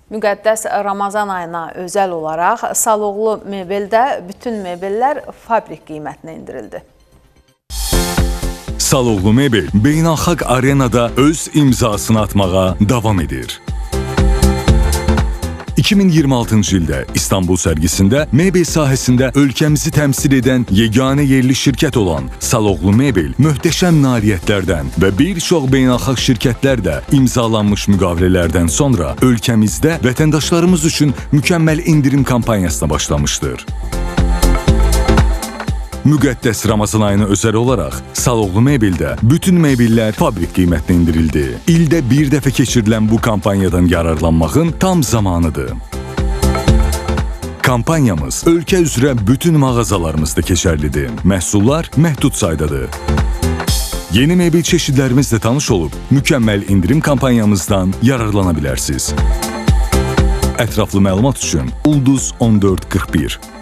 Müqəddəs Ramazan ayına özəl olaraq Saloğlu mebeldə bütün mebellər fabrik qiymətinə indirildi. Saloğlu Mebel beynəlxalq arenada öz imzasını atmağa davam edir. 2026-cı ildə İstanbul sərgisində mebel sahəsində ölkəmizi təmsil edən yeganə yerli şirkət olan Saloğlu Mebel möhtəşəm nailiyyətlərdən və bir çox beynəlxalq şirkətlərdə imzalanmış müqavilələrdən sonra ölkəmizdə vətəndaşlarımız üçün mükəmməl indirim kampanyasına başlamışdır. Müqəddəs Ramazan ayına özəl olaraq Saloğlu Mebeldə bütün mebellər fabrik qiymətinə indirildi. İldə bir dəfə keçirilən bu kampanyadan yararlanmağın tam zamanıdır. Kampanyamız ölkə üzrə bütün mağazalarımızda keçərlidir. Məhsullar məhdud saydadır. Yeni mebel çeşidlərimizlə tanış olub, mükəmməl indirim kampanyamızdan yararlana bilərsiniz. Ətraflı məlumat üçün Ulduz 1441.